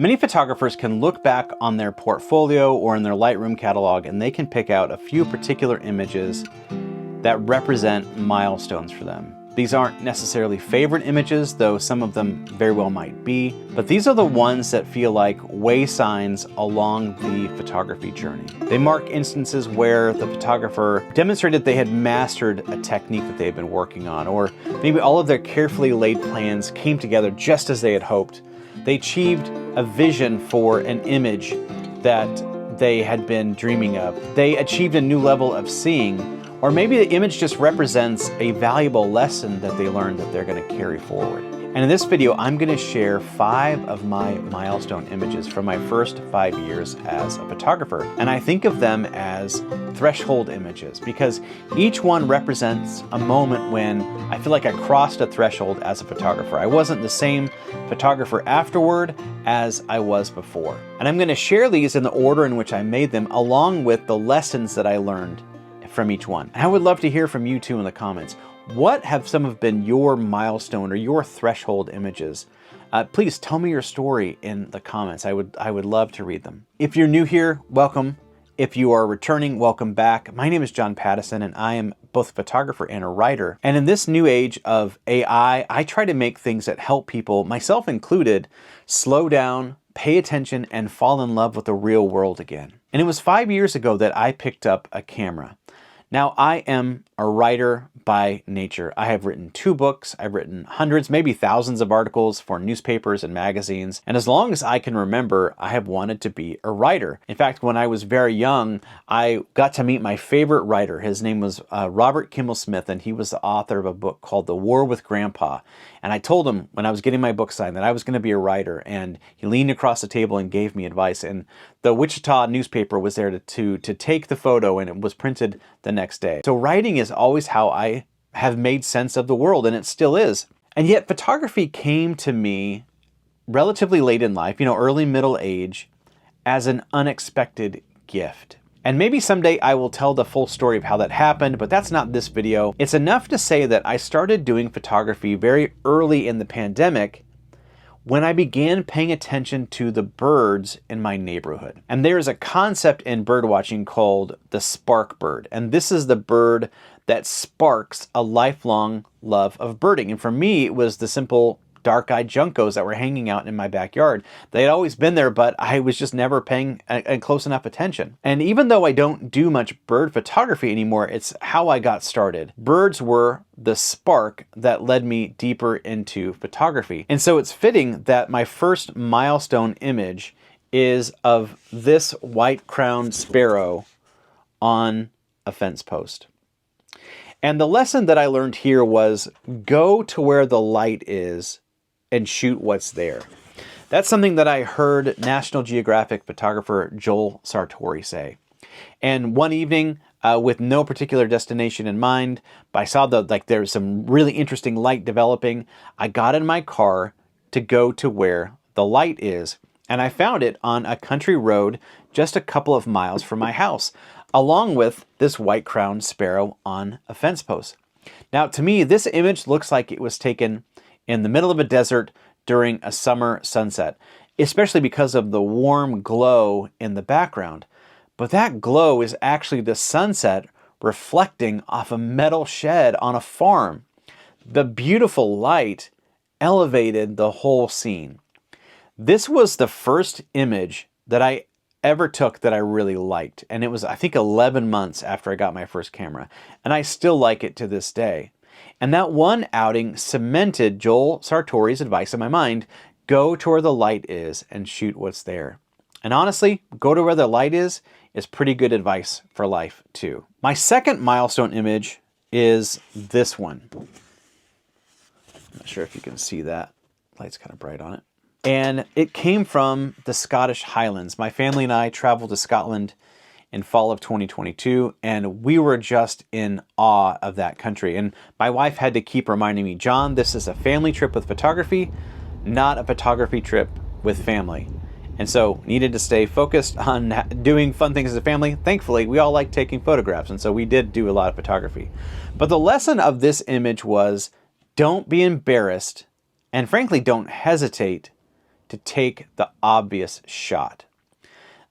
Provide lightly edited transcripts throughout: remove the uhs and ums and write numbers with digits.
Many photographers can look back on their portfolio or in their Lightroom catalog and they can pick out a few particular images that represent milestones for them. These aren't necessarily favorite images, though some of them very well might be, but these are the ones that feel like way signs along the photography journey. They mark instances where the photographer demonstrated they had mastered a technique that they've been working on, or maybe all of their carefully laid plans came together just as they had hoped. They achieved a vision for an image that they had been dreaming of. They achieved a new level of seeing, or maybe the image just represents a valuable lesson that they learned that they're going to carry forward. And in this video, I'm going to share 5 of my milestone images from my first 5 years as a photographer. And I think of them as threshold images because each one represents a moment when I feel like I crossed a threshold as a photographer. I wasn't the same photographer afterward as I was before. And I'm going to share these in the order in which I made them, along with the lessons that I learned from each one. And I would love to hear from you too in the comments. What have some of been your milestone or your threshold images? Please tell me your story in the comments. I would love to read them. If you're new here, welcome. If you are returning, welcome back. My name is John Pattison and I am both a photographer and a writer. And in this new age of AI, I try to make things that help people, myself included, slow down, pay attention, and fall in love with the real world again. And it was 5 years ago that I picked up a camera. Now, I am a writer by nature. I have written 2 books. I've written hundreds, maybe thousands of articles for newspapers and magazines. And as long as I can remember, I have wanted to be a writer. In fact, when I was very young, I got to meet my favorite writer. His name was Robert Kimmel Smith, and he was the author of a book called The War with Grandpa. And I told him when I was getting my book signed that I was going to be a writer, and he leaned across the table and gave me advice. And the Wichita newspaper was there to take the photo, and it was printed the next day. So writing is always how I have made sense of the world, and it still is. And yet photography came to me relatively late in life, early middle age, as an unexpected gift. And maybe someday I will tell the full story of how that happened, but that's not this video. It's enough to say that I started doing photography very early in the pandemic when I began paying attention to the birds in my neighborhood. And there is a concept in bird watching called the spark bird. And this is the bird that sparks a lifelong love of birding. And for me, it was the simple dark-eyed juncos that were hanging out in my backyard. They had always been there, but I was just never paying close enough attention. And even though I don't do much bird photography anymore, it's how I got started. Birds were the spark that led me deeper into photography. And so it's fitting that my first milestone image is of this white-crowned sparrow on a fence post. And the lesson that I learned here was go to where the light is and shoot what's there. That's something that I heard National Geographic photographer Joel Sartori say. And one evening, with no particular destination in mind, but I saw there was some really interesting light developing. I got in my car to go to where the light is, and I found it on a country road just a couple of miles from my house, along with this white-crowned sparrow on a fence post. Now, to me, this image looks like it was taken in the middle of a desert during a summer sunset, especially because of the warm glow in the background. But that glow is actually the sunset reflecting off a metal shed on a farm. The beautiful light elevated the whole scene. This was the first image that I ever took that I really liked. And it was, I think, 11 months after I got my first camera. And I still like it to this day. And that one outing cemented Joel Sartori's advice in my mind: go to where the light is and shoot what's there. And honestly, go to where the light is pretty good advice for life too. My second milestone image is this one. I'm not sure if you can see that. Light's kind of bright on it. And it came from the Scottish Highlands. My family and I traveled to Scotland in fall of 2022, and we were just in awe of that country. And my wife had to keep reminding me, John, this is a family trip with photography, not a photography trip with family. And so needed to stay focused on doing fun things as a family. Thankfully, we all like taking photographs, and so we did do a lot of photography. But the lesson of this image was, don't be embarrassed, and frankly, don't hesitate to take the obvious shot.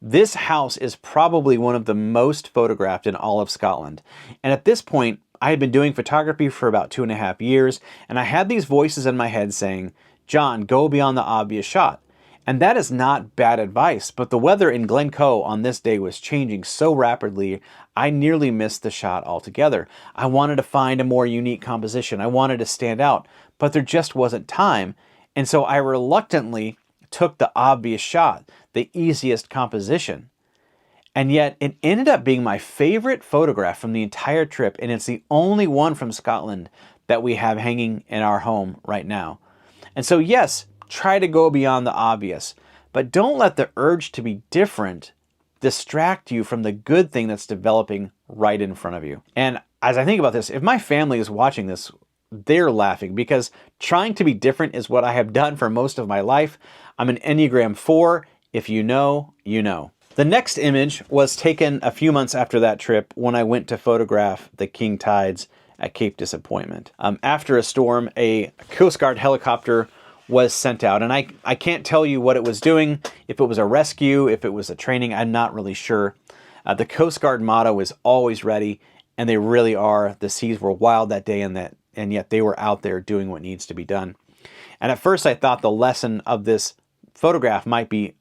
This house is probably one of the most photographed in all of Scotland. And at this point, I had been doing photography for about 2.5 years, and I had these voices in my head saying, John, go beyond the obvious shot. And that is not bad advice, but the weather in Glencoe on this day was changing so rapidly, I nearly missed the shot altogether. I wanted to find a more unique composition. I wanted to stand out, but there just wasn't time. And so I reluctantly took the obvious shot, the easiest composition. And yet it ended up being my favorite photograph from the entire trip, and it's the only one from Scotland that we have hanging in our home right now. And so yes, try to go beyond the obvious, but don't let the urge to be different distract you from the good thing that's developing right in front of you. And as I think about this, if my family is watching this, they're laughing because trying to be different is what I have done for most of my life. I'm an Enneagram 4. If you know, you know. The next image was taken a few months after that trip when I went to photograph the king tides at Cape Disappointment. After a storm, a Coast Guard helicopter was sent out. And I can't tell you what it was doing, if it was a rescue, if it was a training, I'm not really sure. The Coast Guard motto is always ready, and they really are. The seas were wild that day, and yet they were out there doing what needs to be done. And at first I thought the lesson of this photograph might be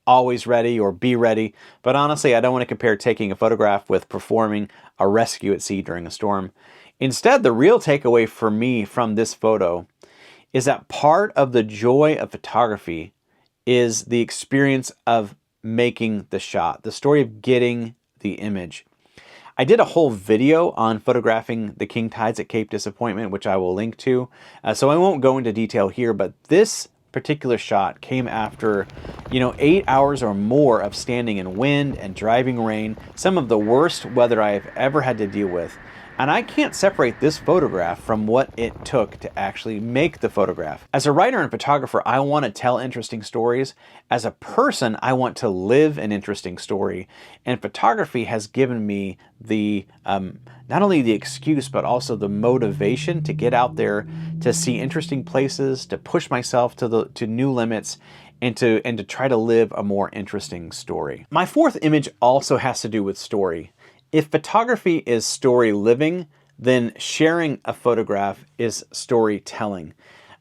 always ready or be ready, but honestly, I don't want to compare taking a photograph with performing a rescue at sea during a storm. Instead, the real takeaway for me from this photo is that part of the joy of photography is the experience of making the shot, the story of getting the image. I did a whole video on photographing the king tides at Cape Disappointment, which I will link to, so I won't go into detail here, but this particular shot came after 8 hours or more of standing in wind and driving rain, some of the worst weather I have ever had to deal with. And I can't separate this photograph from what it took to actually make the photograph. As a writer and photographer, I want to tell interesting stories. As a person, I want to live an interesting story. And photography has given me the not only the excuse, but also the motivation to get out there, to see interesting places, to push myself to new limits, and to try to live a more interesting story. My fourth image also has to do with story. If photography is story living, then sharing a photograph is storytelling.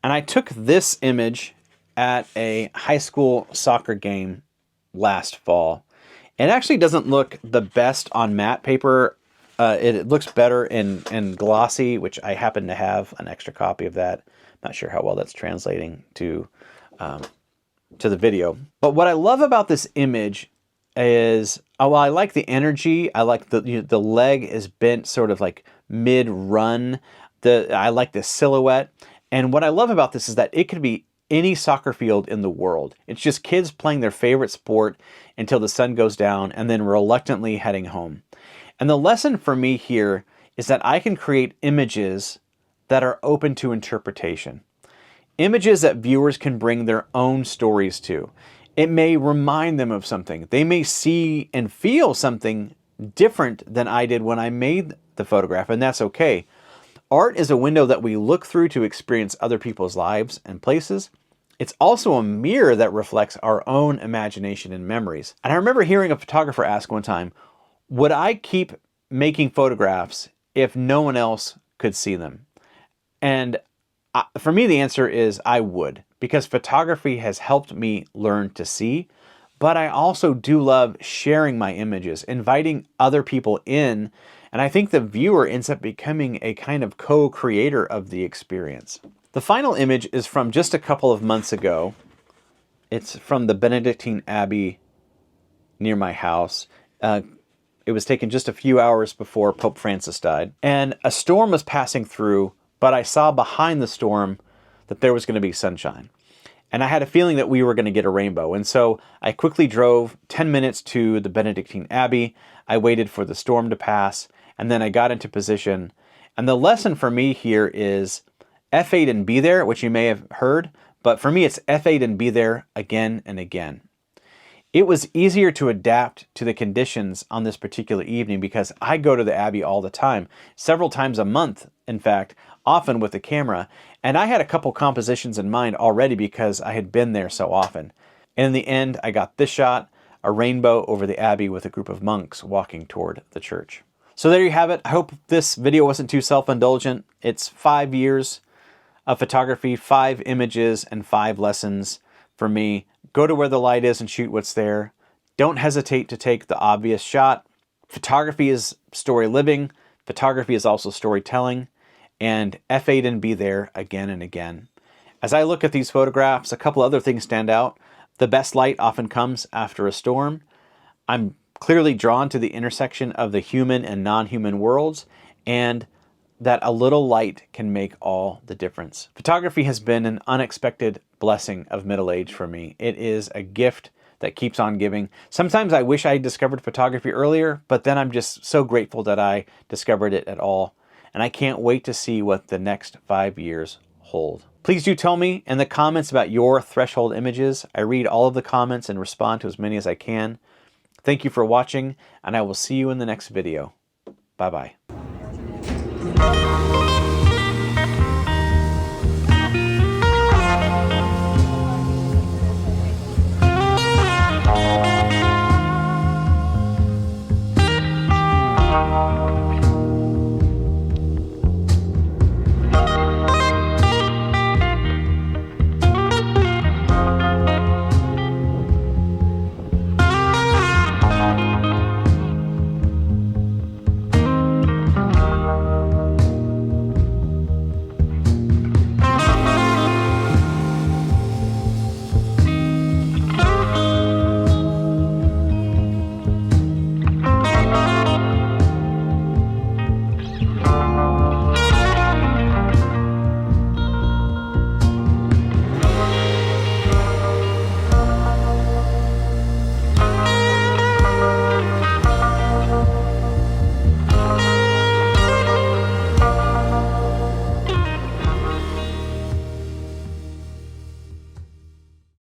And I took this image at a high school soccer game last fall. It actually doesn't look the best on matte paper. It looks better in glossy, which I happen to have an extra copy of that. Not sure how well that's translating to the video. But what I love about this image is, well, I like the energy. I like the leg is bent sort of like mid-run. I like the silhouette. And what I love about this is that it could be any soccer field in the world. It's just kids playing their favorite sport until the sun goes down and then reluctantly heading home. And the lesson for me here is that I can create images that are open to interpretation. Images that viewers can bring their own stories to. It may remind them of something. They may see and feel something different than I did when I made the photograph, and that's okay. Art is a window that we look through to experience other people's lives and places. It's also a mirror that reflects our own imagination and memories. And I remember hearing a photographer ask one time, would I keep making photographs if no one else could see them? And for me, the answer is I would, because photography has helped me learn to see, but I also do love sharing my images, inviting other people in, and I think the viewer ends up becoming a kind of co-creator of the experience. The final image is from just a couple of months ago. It's from the Benedictine Abbey near my house. It was taken just a few hours before Pope Francis died, and a storm was passing through, but I saw behind the storm that there was going to be sunshine. And I had a feeling that we were going to get a rainbow. And so I quickly drove 10 minutes to the Benedictine Abbey. I waited for the storm to pass, and then I got into position. And the lesson for me here is F8 and be there, which you may have heard, but for me it's F8 and be there again and again. It was easier to adapt to the conditions on this particular evening because I go to the Abbey all the time, several times a month, in fact, often with the camera, and I had a couple compositions in mind already because I had been there so often. And in the end, I got this shot, a rainbow over the Abbey with a group of monks walking toward the church. So there you have it. I hope this video wasn't too self-indulgent. It's 5 years of photography, 5 images, and 5 lessons for me. Go to where the light is and shoot what's there. Don't hesitate to take the obvious shot. Photography is story living. Photography is also storytelling. And F8 and be there again and again. As I look at these photographs, a couple other things stand out. The best light often comes after a storm. I'm clearly drawn to the intersection of the human and non-human worlds, and that a little light can make all the difference. Photography has been an unexpected blessing of middle age for me. It is a gift that keeps on giving. Sometimes I wish I discovered photography earlier, but then I'm just so grateful that I discovered it at all. And I can't wait to see what the next 5 years hold. Please do tell me in the comments about your threshold images. I read all of the comments and respond to as many as I can. Thank you for watching, and I will see you in the next video. Bye-bye.